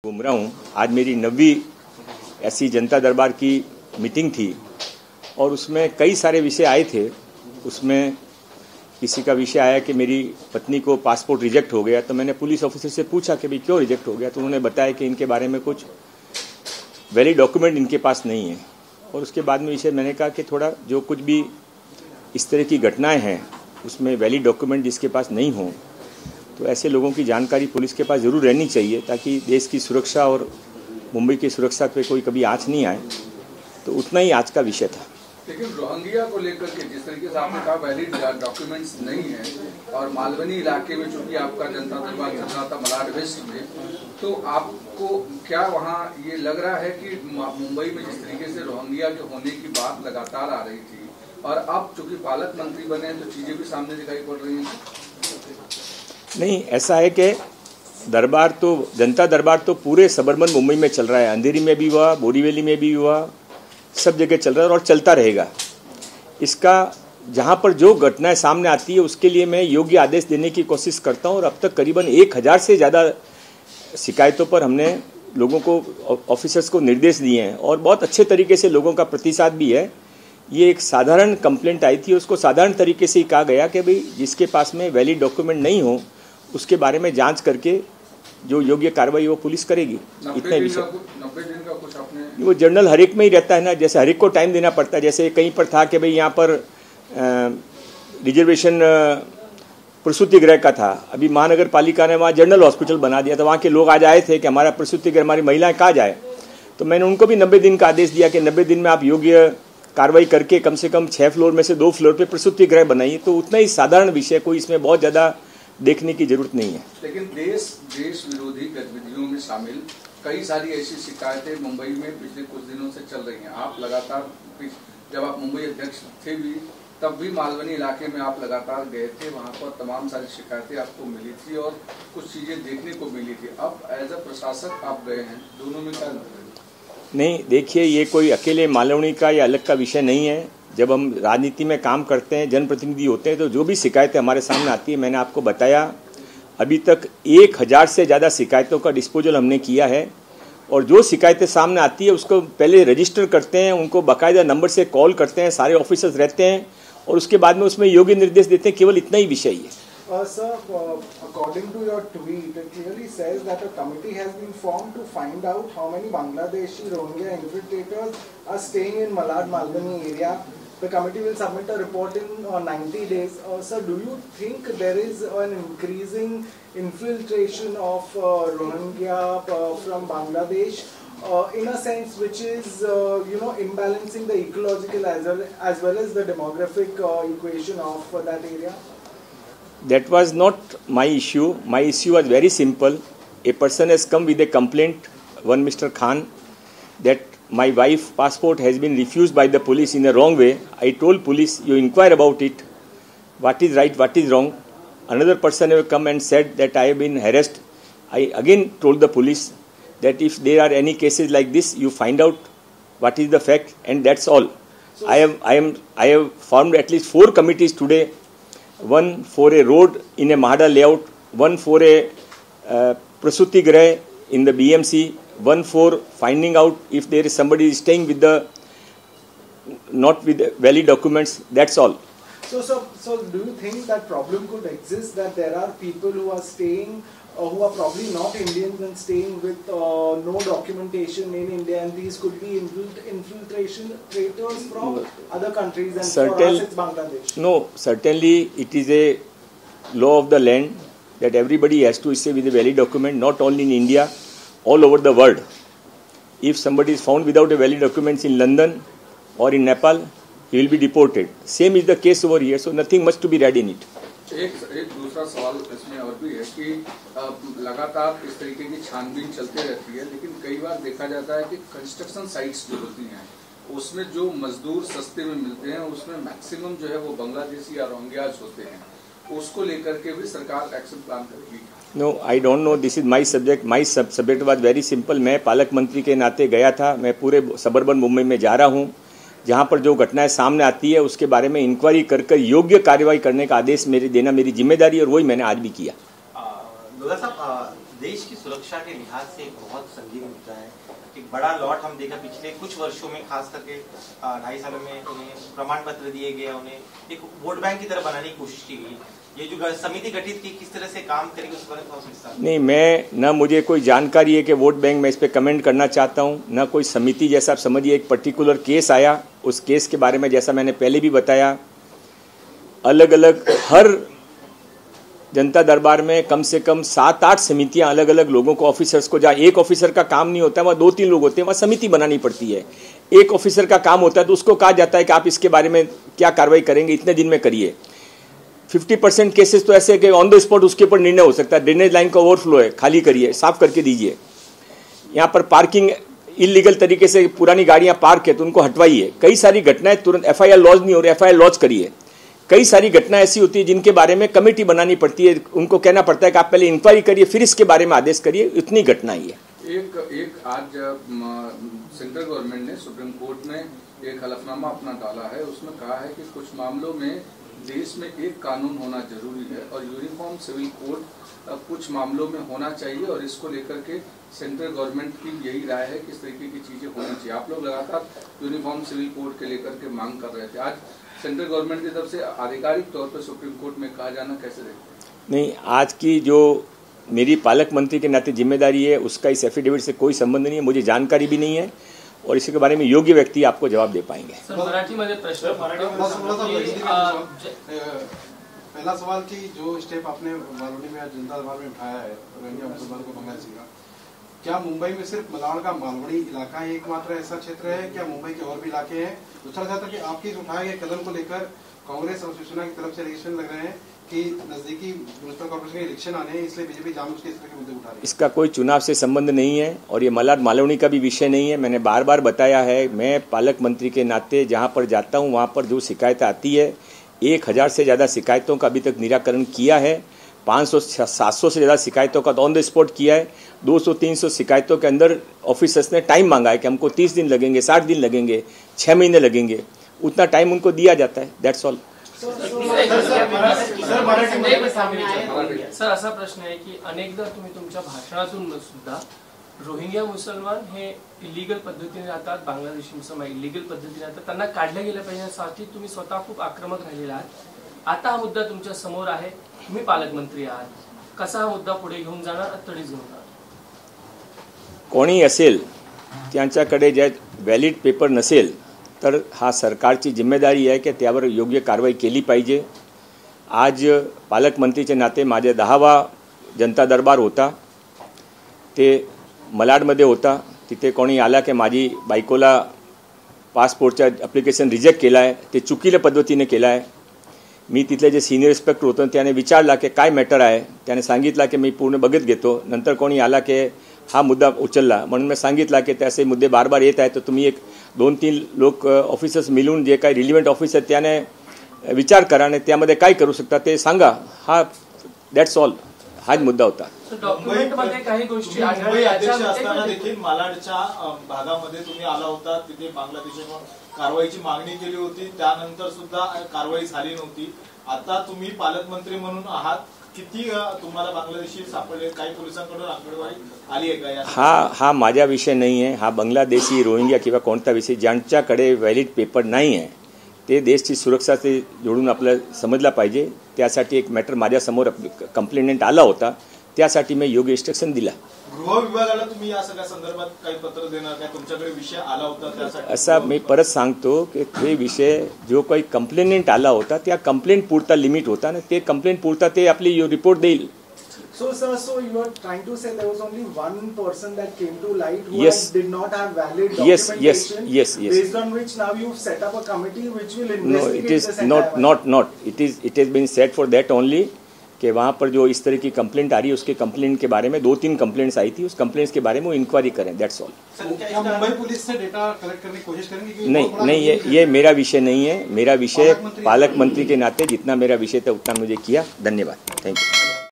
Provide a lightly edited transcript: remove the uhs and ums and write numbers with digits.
घूम रहा हूँ। आज मेरी 9वीं ऐसी जनता दरबार की मीटिंग थी और उसमें कई सारे विषय आए थे। उसमें किसी का विषय आया कि मेरी पत्नी को पासपोर्ट रिजेक्ट हो गया, तो मैंने पुलिस ऑफिसर से पूछा कि भाई क्यों रिजेक्ट हो गया, तो उन्होंने बताया कि इनके बारे में कुछ वैलिड डॉक्यूमेंट इनके पास नहीं है। और उसके बाद में विषय मैंने कहा कि थोड़ा जो कुछ भी इस तरह की घटनाएं हैं उसमें वैलिड डॉक्यूमेंट जिसके पास नहीं हो, तो ऐसे लोगों की जानकारी पुलिस के पास ज़रूर रहनी चाहिए ताकि देश की सुरक्षा और मुंबई की सुरक्षा पे कोई कभी आँच नहीं आए। तो उतना ही आज का विषय था। लेकिन रोहिंग्या को लेकर के जिस तरीके से आपने कहा वैलिड डॉक्यूमेंट्स नहीं है और मालवनी इलाके में चूंकि आपका जनता दरबार चल रहा था मलाड वेस्ट में, तो आपको क्या वहाँ ये लग रहा है कि मुंबई में जिस तरीके से रोहिंग्या के होने की बात लगातार आ रही थी और अब चूंकि पालक मंत्री बने तो चीजें भी सामने दिखाई पड़ रही हैं? नहीं, ऐसा है कि जनता दरबार तो पूरे सबर्बन मुंबई में चल रहा है। अंधेरी में भी हुआ, बोरीवली में भी हुआ, सब जगह चल रहा है और चलता रहेगा। इसका जहाँ पर जो घटनाएं सामने आती है उसके लिए मैं योग्य आदेश देने की कोशिश करता हूँ और अब तक करीबन 1000 से ज़्यादा शिकायतों पर हमने लोगों को, ऑफिसर्स को निर्देश दिए हैं और बहुत अच्छे तरीके से लोगों का प्रतिसाद भी है। ये एक साधारण कंप्लेंट आई थी, उसको साधारण तरीके से ही कहा गया कि भाई जिसके पास में वैलिड डॉक्यूमेंट नहीं हो उसके बारे में जांच करके जो योग्य कार्रवाई वो पुलिस करेगी। इतने विषय 90 दिन का कुछ आपने वो जर्नल हर एक में ही रहता है ना, जैसे हर एक को टाइम देना पड़ता है। जैसे कहीं पर था कि भाई यहाँ पर रिजर्वेशन प्रसूति गृह का था, अभी महानगर पालिका ने वहाँ जनरल हॉस्पिटल बना दिया, तो वहाँ के लोग आज आए थे कि हमारा प्रसूति गृह, हमारी महिलाएं कहाँ जाए, तो मैंने उनको भी 90 दिन का आदेश दिया कि 90 दिन में आप योग्य कार्रवाई करके कम से कम 6 फ्लोर में से 2 फ्लोर पे प्रसूति गृह बनाइए। तो उतना ही साधारण विषय, कोई इसमें बहुत ज़्यादा देखने की जरूरत नहीं है। लेकिन देश विरोधी गतिविधियों में शामिल कई सारी ऐसी शिकायतें मुंबई में पिछले कुछ दिनों से चल रही हैं। आप लगातार, जब आप मुंबई अध्यक्ष थे भी तब भी मालवनी इलाके में आप लगातार गए थे, वहां पर तमाम सारी शिकायतें आपको मिली थी और कुछ चीजें देखने को मिली थी। अब एज अ प्रशासक आप गए हैं, दोनों में क्या नहीं, देखिए ये कोई अकेले मालवनी का या अलग का विषय नहीं है। जब हम राजनीति में काम करते हैं, जनप्रतिनिधि होते हैं, तो जो भी शिकायतें हमारे सामने आती है, मैंने आपको बताया अभी तक 1000 से ज़्यादा शिकायतों का डिस्पोजल हमने किया है और जो शिकायतें सामने आती है उसको पहले रजिस्टर करते हैं, उनको बाकायदा नंबर से कॉल करते हैं, सारे ऑफिसर्स रहते हैं और उसके बाद में उसमें योग्य निर्देश देते हैं। केवल इतना ही विषय है। Sir, according to your tweet, it clearly says that a committee has been formed to find out how many Bangladeshi Rohingya infiltrators are staying in Malad Malvani area. The committee will submit a report in 90 days. Sir, do you think there is an increasing infiltration of Rohingya from Bangladesh in a sense which is, imbalancing the ecological as well as the demographic equation of that area? That was not my issue. My issue was very simple. A person has come with a complaint, one Mr. Khan, that my wife's passport has been refused by the police in a wrong way. I told police, you inquire about it, what is right, what is wrong. Another person have come and said that I have been harassed. I again told the police that if there are any cases like this, you find out what is the fact, and that's all. So I have formed at least 4 committees today. One for a road in a Mahada layout, one for a Prasuti Grah in the BMC, one for finding out if there is somebody staying with not with valid documents. That's all. So do you think that problem could exist, that there are people who are staying, who are probably not Indians and staying with no documentation in India, and these could be infiltration traitors from other countries, and for us it's Bangladesh? No, certainly it is a law of the land that everybody has to stay with a valid document, not only in India, all over the world. If somebody is found without a valid documents in London or in Nepal, he will be deported. Same is the case over here, so nothing much to be read in it. एक दूसरा सवाल इसमें और भी है कि लगातार इस तरीके की छानबीन चलती रहती है, लेकिन कई बार देखा जाता है कि कंस्ट्रक्शन साइट्स जो होती हैं उसमें जो मजदूर सस्ते में मिलते हैं उसमें मैक्सिमम जो है वो बांग्लादेशी या रोहिंग्याज होते हैं। उसको लेकर के भी सरकार एक्शन प्लान करेगी? No, I don't know, this is my subject. My subject was very simple. मैं पालक मंत्री के नाते गया था, मैं पूरे सबर्बन मुंबई में जा रहा हूँ, जहाँ पर जो घटनाएं सामने आती है उसके बारे में इंक्वायरी कर योग्य कार्रवाई करने का आदेश देना मेरी जिम्मेदारी, और वही मैंने आज भी किया। साहब, देश की सुरक्षा के लिहाज से एक बहुत संगीन मुद्दा है। एक बड़ा लॉट हम देखा पिछले कुछ वर्षों में, खास करके 2.5 सालों में उन्हें प्रमाण पत्र दिए गए, उन्हें एक वोट बैंक की तरह बनाने की कोशिश की गई। ये जो समिति गठित की किस तरह से काम करेगी उस पर नहीं, मैं न मुझे कोई जानकारी है कि वोट बैंक में इस पर कमेंट करना चाहता हूँ, न कोई समिति। जैसा आप समझिए एक पर्टिकुलर केस आया, उस केस के बारे में जैसा मैंने पहले भी बताया, अलग अलग हर जनता दरबार में कम से कम 7-8 समितियां अलग अलग लोगों को, ऑफिसर्स को, जहाँ एक ऑफिसर का काम नहीं होता है वहाँ 2-3 लोग होते हैं, वहाँ समिति बनानी पड़ती है। एक ऑफिसर का काम होता है तो उसको कहा जाता है कि आप इसके बारे में क्या कार्रवाई करेंगे, इतने दिन में करिए। 50% केसेस तो ऐसे है कि ऑन द स्पॉट उसके ऊपर निर्णय हो सकता है। ड्रेनेज लाइन का ओवरफ्लो है, खाली करिए, साफ करके दीजिए। यहाँ पर पार्किंग इलीगल तरीके से पुरानी गाड़ियाँ पार्क है तो उनको हटवाइए। कई सारी घटनाएं तुरंत FIR लॉन्च नहीं हो रही, FIR लॉन्च करिए। कई सारी घटनाएं ऐसी होती है जिनके बारे में कमेटी बनानी पड़ती है, उनको कहना पड़ता है कि आप पहले इंक्वायरी करिए फिर इसके बारे में आदेश करिए। इतनी घटनाएं है। एक आज सेंट्रल गवर्नमेंट ने सुप्रीम कोर्ट में एक हलफनामा अपना डाला है, उसमें कहा है कि कुछ मामलों में देश में एक कानून होना जरूरी है और यूनिफॉर्म सिविल कोड कुछ मामलों में होना चाहिए, और इसको लेकर के सेंट्रल गवर्नमेंट की यही राय है कि इस तरीके की चीजें होनी चाहिए। आप लोग लगातार यूनिफॉर्म सिविल कोड के लेकर के मांग कर रहे थे, आज सेंट्रल गवर्नमेंट की तरफ से आधिकारिक तौर पर सुप्रीम कोर्ट में कहा जाना कैसे देखते? नहीं, आज की जो मेरी पालक मंत्री के नाते जिम्मेदारी है उसका इस एफिडेविट से कोई संबंध नहीं है, मुझे जानकारी भी नहीं है और इसके बारे में योग्य व्यक्ति आपको जवाब दे पाएंगे। सर, मराठीमध्ये प्रश्न पहला सवाल कि जो स्टेप आपने मालवनी में जनता दरबार में उठाया है रोहिंग्या मुसलमानों को बांग्लादेश का, क्या मुंबई में सिर्फ मलाड का मालवनी इलाका ही एकमात्र ऐसा क्षेत्र है, क्या मुंबई के और भी इलाके हैं? दूसरा था कि आपके उठाए गए कदम को लेकर कांग्रेस और शिवसेना की तरफ से एलिगेशन लग रहे हैं कि नजदीकी म्युनिसिपल कॉर्पोरेशन के इलेक्शन आने हैं, इसलिए बीजेपी जानबूझ के इस तरह के मुद्दे उठा रही है। इसका कोई चुनाव से संबंध नहीं है और ये मलाड मालवनी का भी विषय नहीं है। मैंने बार बार बताया है, मैं पालक मंत्री के नाते जहाँ पर जाता हूँ वहाँ पर जो शिकायतें आती है, 1000 से ज़्यादा शिकायतों का अभी तक निराकरण किया है। 500-700 से ज़्यादा शिकायतों का ऑन द स्पॉट किया है। 200-300 शिकायतों के अंदर ऑफिसर्स ने टाइम मांगा है कि हमको 30 दिन लगेंगे, 60 दिन लगेंगे, 6 महीने लगेंगे, उतना टाइम उनको दिया जाता है। That's all. सर, असा प्रश्न आहे की अनेकदा तुम्ही तुमच्या भाषणातून सुद्धा रोहिंग्या मुसलमान हे इलिगल पद्धतीने राहतात, बांगलादेशी मुसलमान इलिगल पद्धतीने राहतात, त्यांना काढले गेले पाहिजे तुम्ही स्वतः खूप आक्रमक राहिलेला आहात। आता हा मुद्दा तुमच्या समोर आहे, तुम्ही पालकमंत्री आहात, कसा हा मुद्दा पुढे घेऊन जाणार, तडीच घेऊन जाणार? कोणी असेल त्यांच्याकडे जे व्हॅलिड पेपर नसेल तर हा सरकारची जिम्मेदारी आहे की त्यावर योग्य कारवाई केली पाहिजे। आज पालकमंत्रीचे नाते माझे 10वा जनता दरबार होता, ते मलाडमध्ये होता। तिथे कोणी आला की माझी बायकोला पासपोर्टचा ॲप्लिकेशन रिजेक्ट केला आहे, ते चुकीच्या पद्धतीने केला आहे। मी तिथले जे सिनियर इन्स्पेक्टर होतो त्याने विचारला की काय मॅटर आहे, त्याने सांगितलं की मी पूर्ण बघत घेतो। नंतर कोणी आला की हा मुद्दा उचलला, म्हणून मी सांगितला की त्याचे मुद्दे बार बार येत आहेत, तर तुम्ही एक 2-3 लोक ऑफिसर्स मिळून जे काही रिलिव्हंट ऑफिसर त्याने विचार करा आणि त्यामध्ये काय करू शकता ते सांगा। हा दॅट्स ऑल, हाच मुद्दा होता। डॉक्युमेंटमध्ये काही गोष्टी असताना देखील मालाडच्या भागामध्ये तुम्ही आला होता, तिथे बांगलादेशावर कारवाईची मागणी केली होती, त्यानंतर सुद्धा कारवाई झाली नव्हती। आता तुम्ही पालकमंत्री म्हणून आहात, किती तुम्हाला बांग्लादेशी सापडले, काही पोलिसांकडून आकडेवारी आली आहे का? हा माझा विषय नाही आहे। हा बांगलादेशी, रोहिंग्या किंवा कोणता विषय, ज्यांच्याकडे व्हॅलिड पेपर नाही आहे ते देशची सुरक्षा से जोडून आपल्याला समजला पाहिजे। त्यासाठी एक मॅटर माझ्यासमोर कंप्लेंट आला होता, त्यासाठी मी योग्य इन्स्ट्रक्शन दिला। गृह विभागाला तुम्ही या सगळ्या संदर्भात काही पत्र देणार काय? तुमच्याकडे विषय आला होता त्यासाठी? असा मी परत सांगतो की हे विषय जो काही कंप्लेंट आला होता त्या कंप्लेंट पुरता लिमिट होता ना, ते कंप्लेंट पुरता ते आपली रिपोर्ट देईल। So sir, so you are trying to say there was only one person that came to light who Yes. did not have valid Yes, documentation, yes. based on which now you've set up a committee which will No, investigate it is this entire not. It has been said for that only कि वहाँ पर जो इस तरह की complaint आ रही है उसके कंप्लेंट के बारे में 2-3 कंप्लेंट्स आई थी, उस कंप्लेंट्स के बारे में वो इंक्वायरी करें। That's all. क्या मुंबई पुलिस से डेटा कलेक्ट करने की कोशिश करेंगे? नहीं, ये मेरा विषय नहीं है। मेरा विषय पालक मंत्री के नाते जितना मेरा विषय था उतना मुझे किया। धन्यवाद, थैंक यू।